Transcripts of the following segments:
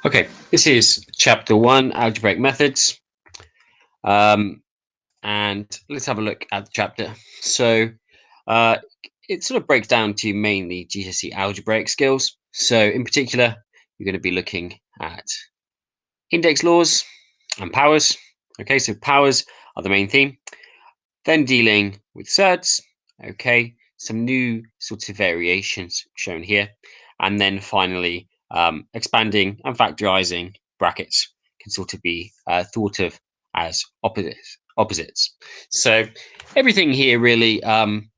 Okay, this is chapter 1, algebraic methods. And let's have a look at the chapter. So uh, it sort of breaks down to mainly GCSE algebraic skills. So in particular, you're going to be looking at index laws and powers. Okay, so powers are the main theme. Then dealing with surds. Okay, some new sorts of variations shown here. And then finally, expanding and factorizing brackets can sort of be thought of as opposites. So everything here really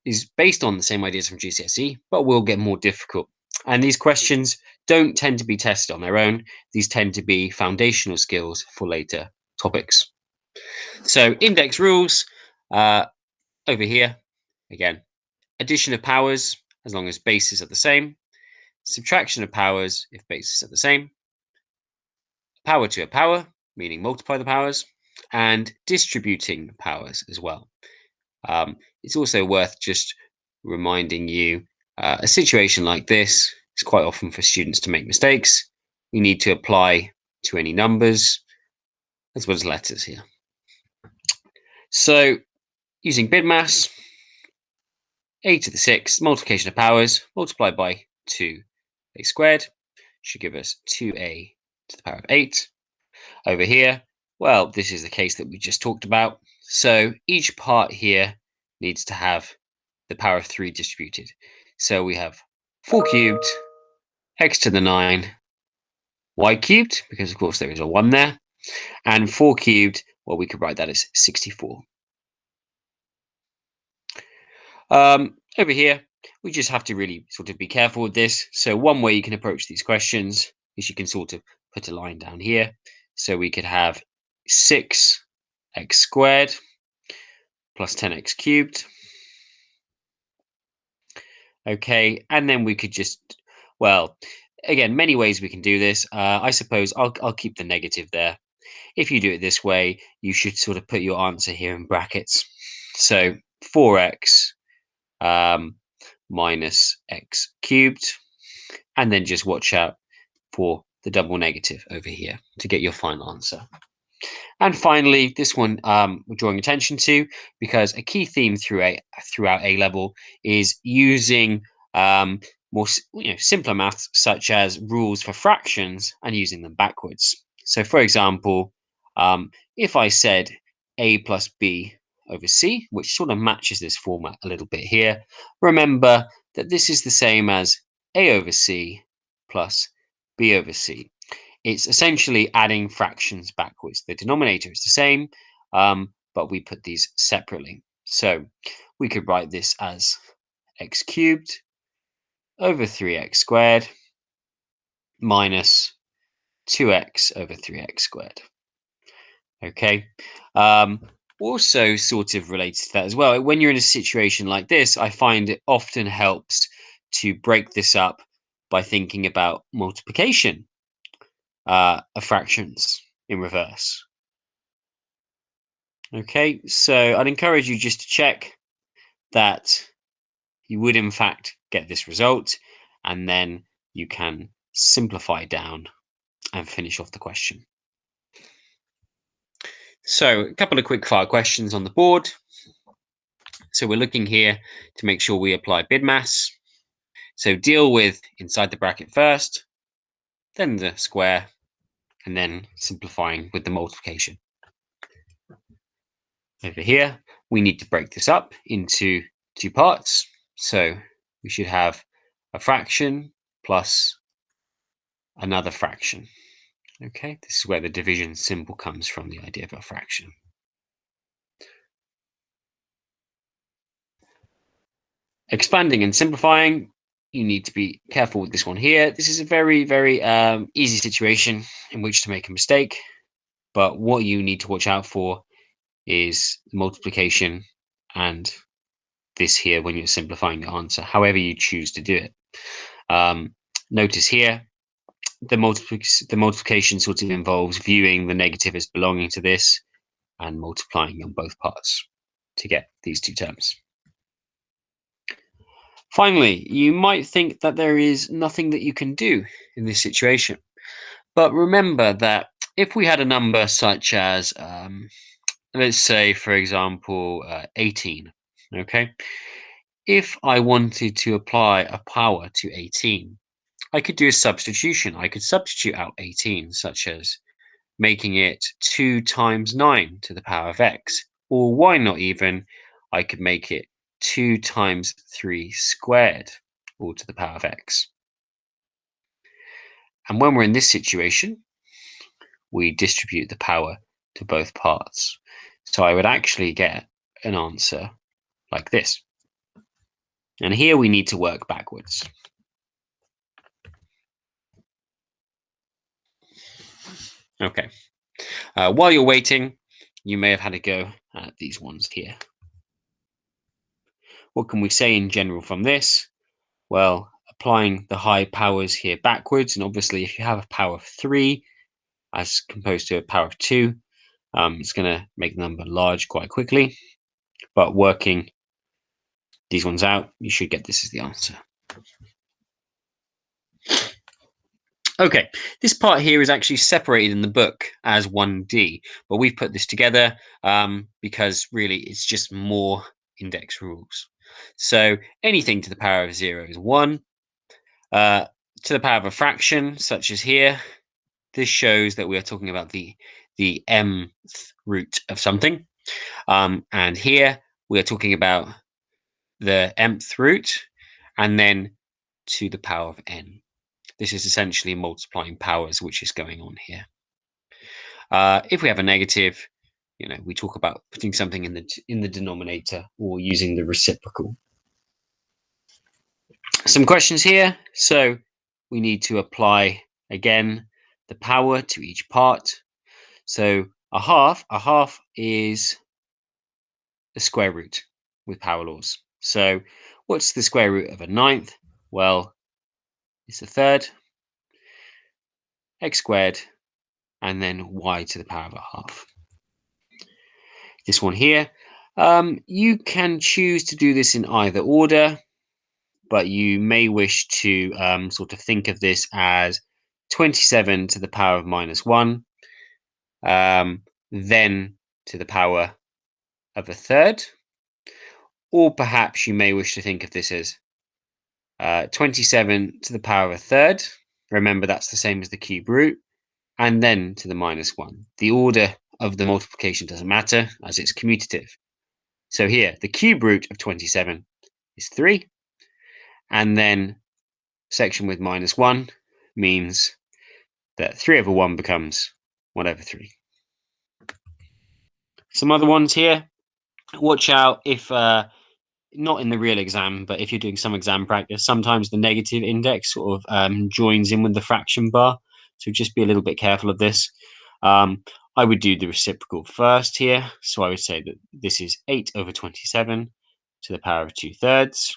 is based on the same ideas from GCSE, but will get more difficult. And these questions don't tend to be tested on their own. These tend to be foundational skills for later topics. So index rules over here, again, addition of powers as long as bases are the same, subtraction of powers if bases are the same, power to a power, meaning multiply the powers, and distributing powers as well. It's also worth just reminding you a situation like this is quite often for students to make mistakes. We need to apply to any numbers as well as letters here. So using BidMaths, a to the 6th, multiplication of powers, multiplied by 2a squared, should give us 2a to the power of 8. Over here, well, this is the case that we just talked about. So each part here needs to have the power of 3 distributed. So we have 4 cubed, x to the 9, y cubed, because of course there is a 1 there, and 4 cubed, well, we could write that as 64. Over here, we just have to really sort of be careful with this. So one way you can approach these questions is you can sort of put a line down here. So we could have 6x squared plus 10x cubed. Okay, and then we could just, well, again, many ways we can do this. I suppose I'll keep the negative there. If you do it this way, you should sort of put your answer here in brackets. So 4x minus x cubed, and then just watch out for the double negative over here to get your final answer. And finally, this one we're drawing attention to because a key theme throughout A level is using more simpler maths such as rules for fractions and using them backwards. So, for example, if I said a plus b over c, which sort of matches this format a little bit here, remember that this is the same as a over c plus b over c. It's essentially adding fractions backwards. The denominator is the same, but we put these separately. So we could write this as x cubed over 3x squared minus 2x over 3x squared. Okay. Also sort of related to that as well, when you're in a situation like this, I find it often helps to break this up by thinking about multiplication of fractions in reverse. Okay, so I'd encourage you just to check that you would in fact get this result, and then you can simplify down and finish off the question. So a couple of quick fire questions on the board. So we're looking here to make sure we apply BidMaths. So deal with inside the bracket first, then the square, and then simplifying with the multiplication. Over here, we need to break this up into two parts. So we should have a fraction plus another fraction. Okay, this is where the division symbol comes from, the idea of a fraction. Expanding and simplifying, you need to be careful with this one here. This is a very, very easy situation in which to make a mistake. But what you need to watch out for is multiplication and this here when you're simplifying the answer, however you choose to do it. Notice here, the multiplication sort of involves viewing the negative as belonging to this and multiplying on both parts to get these two terms. Finally, you might think that there is nothing that you can do in this situation, But remember that if we had a number such as, let's say, for example, 18, okay? If I wanted to apply a power to 18, I could do a substitution. I could substitute out 18, such as making it 2 times 9 to the power of x. Or why not even, I could make it 2 times 3 squared, all to the power of x. And when we're in this situation, we distribute the power to both parts. So I would actually get an answer like this. And here we need to work backwards. Okay. While you're waiting, you may have had a go at these ones here. What can we say in general from this? Well, applying the high powers here backwards, and obviously if you have a power of 3 as opposed to a power of 2, it's going to make the number large quite quickly. But working these ones out, you should get this as the answer. Okay, this part here is actually separated in the book as 1D, but we've put this together because really it's just more index rules. So anything to the power of 0 is 1. To the power of a fraction, such as here, this shows that we are talking about the mth root of something. And here we are talking about the mth root, and then to the power of n. This is essentially multiplying powers, which is going on here. If we have a negative, we talk about putting something in the denominator or using the reciprocal. Some questions here. So we need to apply again the power to each part. So a half is the square root with power laws. So what's the square root of a ninth? Well, it's a third, x squared, and then y to the power of a half. This one here, you can choose to do this in either order, but you may wish to sort of think of this as 27 to the power of minus 1, then to the power of a third, or perhaps you may wish to think of this as 27 to the power of a third. Remember, that's the same as the cube root, and then to the minus 1. The order of the multiplication doesn't matter, as it's commutative. So here, the cube root of 27 is 3, and then section with minus 1 means that 3 over 1 becomes 1 over 3. Some other ones here. Watch out if, not in the real exam, but if you're doing some exam practice, sometimes the negative index sort of joins in with the fraction bar. So just be a little bit careful of this. I would do the reciprocal first here. So I would say that this is 8 over 27 to the power of 2/3.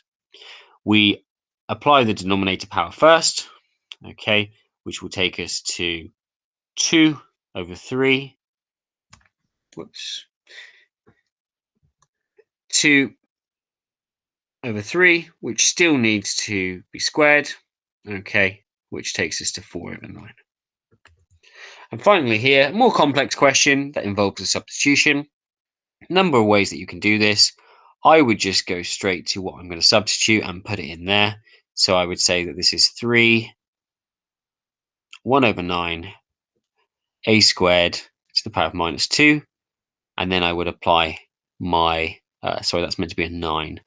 We apply the denominator power first, okay, which will take us to 2 over 3. Whoops. 2 over 3, which still needs to be squared, okay, which takes us to 4 over 9. And finally here, a more complex question that involves a substitution. A number of ways that you can do this. I would just go straight to what I'm going to substitute and put it in there. So I would say that this is 3, 1 over 9, a squared to the power of minus 2. And then I would apply my, sorry, that's meant to be a 9.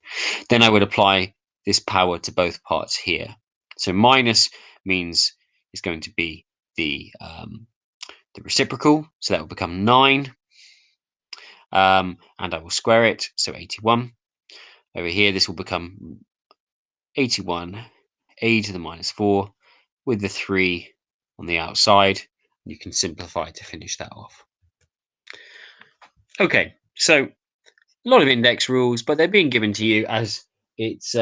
Then I would apply this power to both parts here. So minus means it's going to be the reciprocal, so that will become 9. And I will square it, so 81. Over here, this will become 81 a to the minus 4 with the 3 on the outside. You can simplify to finish that off. Okay, so a lot of index rules, but they're being given to you as it's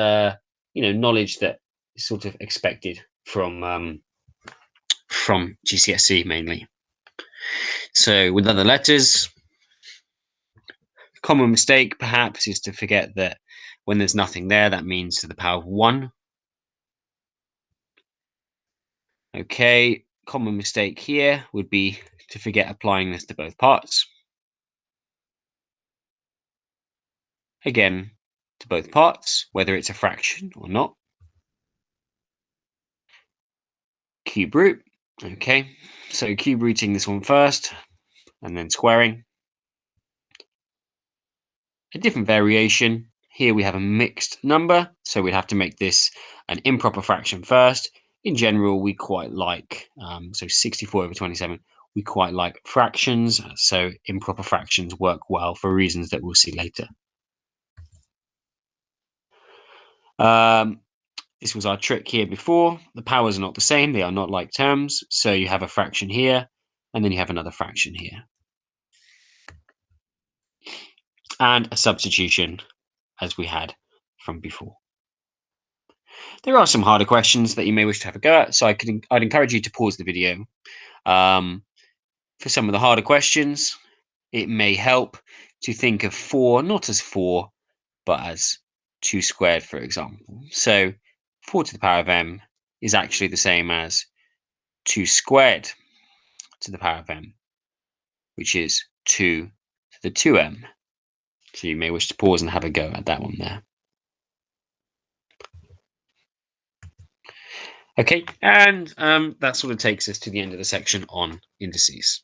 knowledge that is sort of expected from GCSE mainly. So with other letters, common mistake perhaps is to forget that when there's nothing there, that means to the power of 1. Okay, common mistake here would be to forget applying this to both parts. Again, to both parts, whether it's a fraction or not. Cube root. Okay, so cube rooting this one first, and then squaring. A different variation. Here we have a mixed number, so we'd have to make this an improper fraction first. In general, we quite like, so 64/27, we quite like fractions, so improper fractions work well for reasons that we'll see later. This was our trick here before. The powers are not the same, they are not like terms, so you have a fraction here, and then you have another fraction here. And a substitution, as we had from before. There are some harder questions that you may wish to have a go at, so I'd encourage you to pause the video. For some of the harder questions, it may help to think of 4 not as 4, but as 2 squared, for example. So 4 to the power of m is actually the same as 2 squared to the power of m, which is 2 to the 2m. So you may wish to pause and have a go at that one there. Okay, and that sort of takes us to the end of the section on indices.